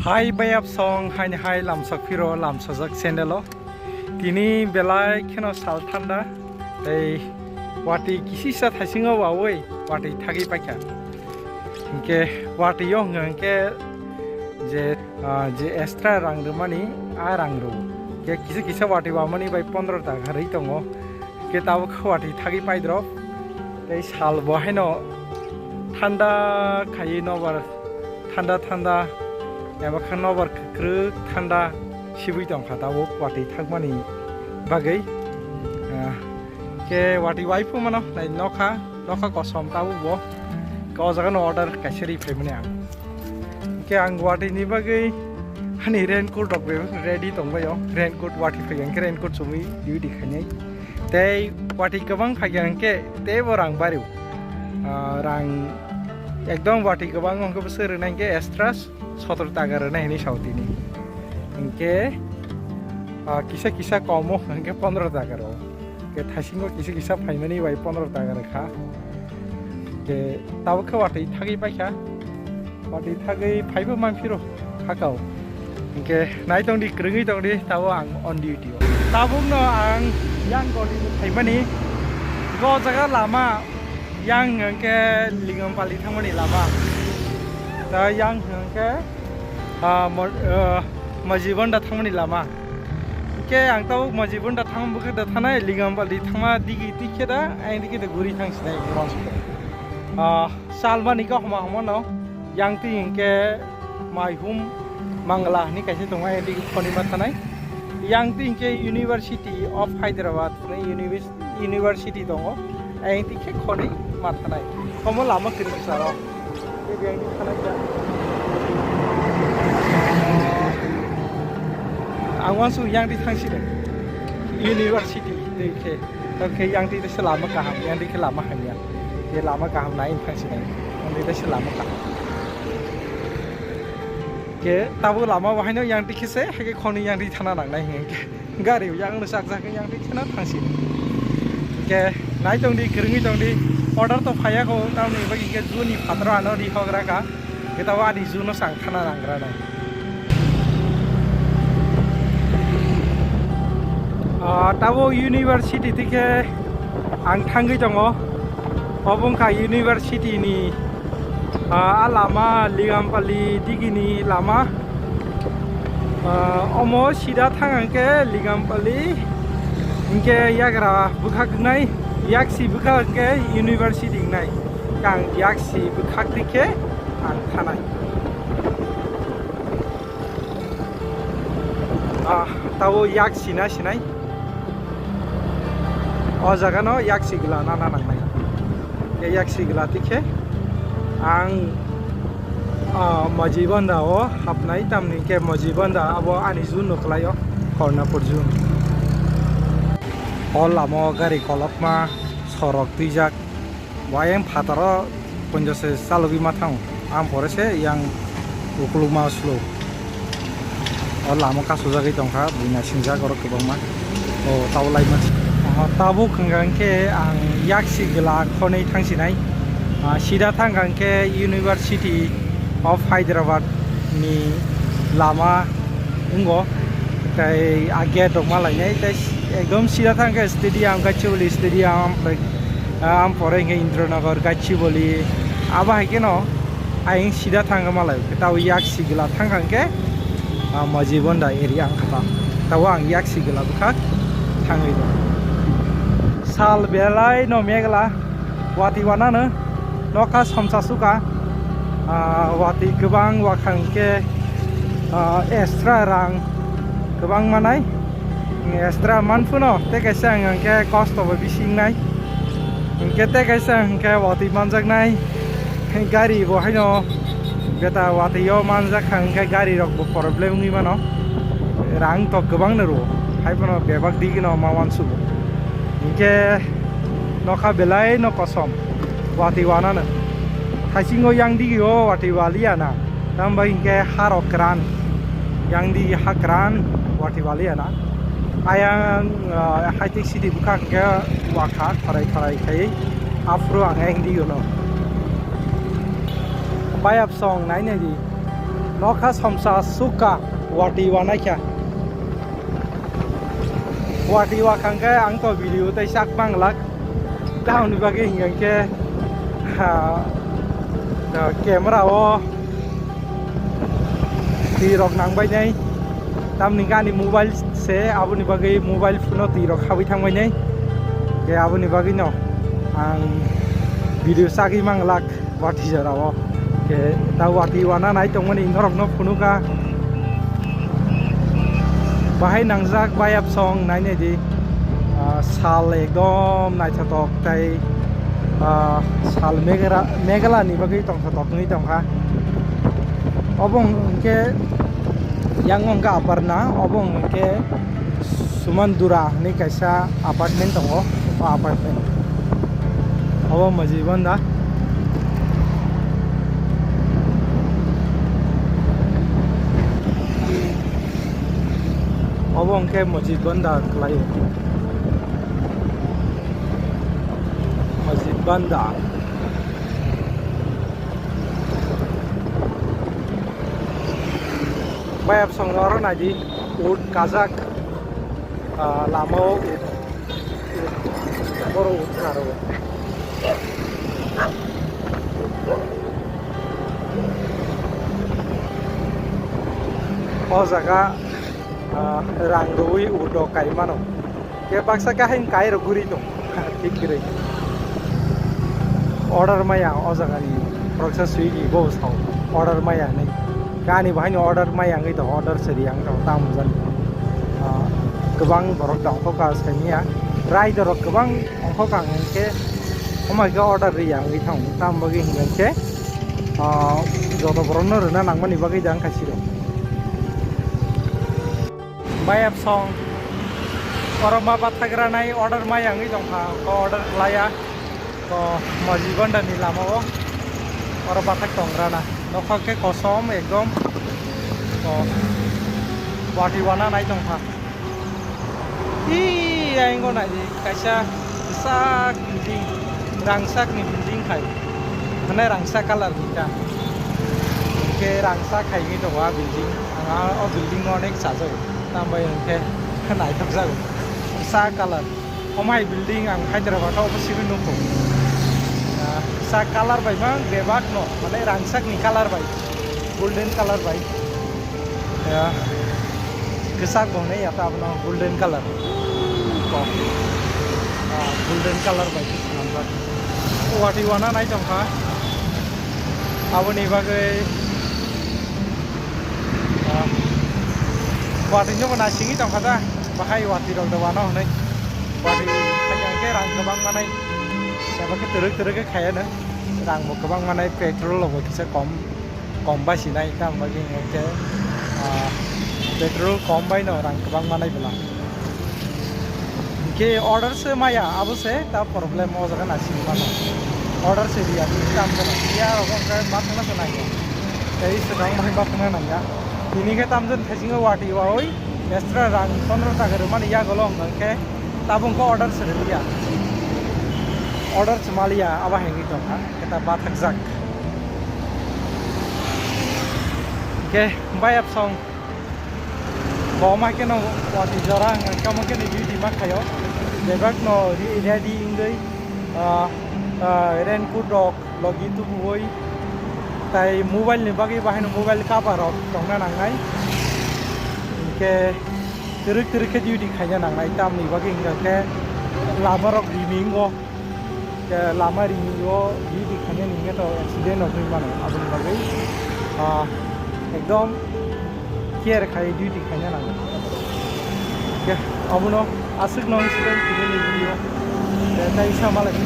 Hai bayap song hai lamsak piro lamsajak sendelo tini belai keno sal thanda ei wati kisisa thasingo wawoi wati thagi paikha ke wati yo ngke je extra rang mani a rang ro ke kisa wati wa mani bai 15 taka rei tongo ke taw wati thagi paidro ei sal bohaino thanda khai nobar thanda Yabakan nobar kruk thanda sibui tongkha tawo wati thakmani bagai ke wati waipu mano nai nokha kosom tawo bo ko jaga order kaiseri femani ang ke ang wati ni bagai hani raincoat dok ready tongbayo raincoat wati phaiang ke raincoat sumi duty khanai tei wati kabang phaiang ke te borang bariu rang ekdom wati kabang ongko besar nang ke extras 17 taka rena ini sautini engke kisa komo engke 15 taka ro ke thasingo kisa phaimani bai 15 taka rakha ke taw ke wati thagi paikha wati thagi phaibo manphiro khakau engke nai tongdi krungi tongdi taw ang on duty tabung no ang yang goli phaimani go jaga lama yang engke lingam pali thangmani lama ta yang ke majibon da thangmani lama ke ang tau majibon da thang buke da thanai lingam pali thangma digi tikhe da ai digi da guri thang sinai rons salmani ka homa no yang ti ke mai hum mangla ni kaise tonga ai digi khoni ma thanai yang ti ke University of Hyderabad ne university tongo ai ti ke khoni ma thanai komo lama kiri saro yang di sana aja. Angwan su yang di tangsi deh. University deh ke. Oke yang di selama kaham, yang di kelama hanya. Dia lama kaham lain tangsi deh. Yang di selama kaham. Ke tahu lama wahai no yang di kise, ke koni yang di tanah nang naik ke. Gari yang nusak yang di sana tangsi. Ke naik dong di keringi dong di. Order to phaya ko taw ni bagi ke juni patra no di hogra ka kita wa di juno sang khana rangra nai tawo university tike ang thangi tongo obong ka university ni alama ligampali digini lama omo sida thangang ke ligampali inke yagra bukhak nai yaksi bukhak ke university nai kang yaksi bukhak dike ang thanai tawo yaksi na sinai o jaga no yaksi gila na nangnai ye yaksi gila dike ang majibanda o hapnai tamni ke majibanda abo ani jun noklayo korna porjun lamo gari kolokma sorok tijak wayang phataro ponjose salogi mathang am porese yang ukuluma slo lamo kasujagi tongkha buina sinjak oro kobangma tawlai ma tabu khangangke ang yaksi gila khonei thangsinai sida thangangke University of Hyderabad ni lama ungo tai age dongma lainai tai ekdom sida thangke stadium gachiboli stadium am porenge Indranagar gachiboli aba haikeno aing sida thanga malai taw yak sigla thangangke majibonda area ang khata taw ang yak sigla bukhak thangai do sal belai no megla wati wanana noka somsasuka wati gobang wakhangke extra rang gobang manai extra manfuno te kaisa angke cost of bising nai ingke te kaisa angke wati manjak nai gari bo haino beta wati yo manjak angke gari rok bo problem ngi mano rang to gobang nero haipono bebak digino mawan su ingke nokha belai no kosom wati wanana thasingo yang digio wati waliana tamba ingke harokran yang di hakran wati waliana ayang high-tech city bukan ke wakha kharai kai afro ang eng di no bayap song nai ne di nokha somsa suka Watwi wana kya Watwi wa khangke ang to video tai sak banglak down ni bagi hingang ke camera o tirok nang bai nei tam ningani mobile se abuni bagi mobile phone tirok khabi thang bai nei ke abuni bagi no ang video sagi manglak Watwi jora o ke ta Watwi wana nai tongmani norok no phunuka bahai nangjak bayap song nai nei di sal ekdom nai thokthok tai sal megala ni bagi thokthok ni tongkha obong ke yang ongka aparna obong ke sumandura ni kaisa apartment tongo apartment obo majibanda obong ke masjid banda kelai masjid banda bayap songloro naji ud kazak lamo ud boro ud karo o jaga rangdoi udo kai mano ke baksa kahin kai ro guri to ठीक रे order maya o jaga ni process swiggy go sau order maya nei kani bahai order maya ngai to order seri ang to tam jan gobang borok dong ko ka senia rider rok gobang ongko kang ke omai ga order ri yang ngai thong tam bagi hingan ke joto borono rena nangmani bagi jang khasiro bayap song oroma pathagra nai order maya ngai tongkha ko order laya ko majibanda ni lamo oro pathak tongrana nokha ke kosom ekdom ko Watwi wana nai tongkha i aingo nai di kaisa sak building rangsak ni building khai mane rangsak color kita ke rangsak khai ni towa building anga o building onek sajau tambai ke nai thok jago sa color omai building ang Hyderabad o basiru nuko sa color bai mang bebak no mane rangsak ni color bai golden color bai ya kesak bone ya ta apno golden color ko golden color bai nampak Watwi wana nai tongkha aboni bagai Watwi nyo na singi tongkha ta bahai Watwi rok dawana honai Watwi khajang ke rang gobang manai saba ke teruk ke khaya na rang mo gobang manai petrol lo kisa kom basi nai tam bagi ke petrol kom bai no rang gobang manai bela ke order se maya abu se ta problem o jaga na singi mano order se dia tam kana ya rokong ke matna sana ya tei sedang mai bakna na ya ini ke tamjen thajinga Watwi wa oi extra rang 15 taka rumani ya golong ke tabung ko order se dia order semalia aba hengi to kita bathak jak ke bayap song boma ke no Watwi jora ngam ke ni di mak khayo debak no ready ingdei ren ku dok login tu boi tai mobile ni bagi bahino mobile cover rok tongna nangnai ke teruk ke duty khanya nangnai tam ni bagi ingga ke lama rok rimingo ke lama rimingo duty khanya ninga to accident of mano abun bagi ekdom care khai duty khanya nangnai ke abuno asuk no incident kini video tai sama lagi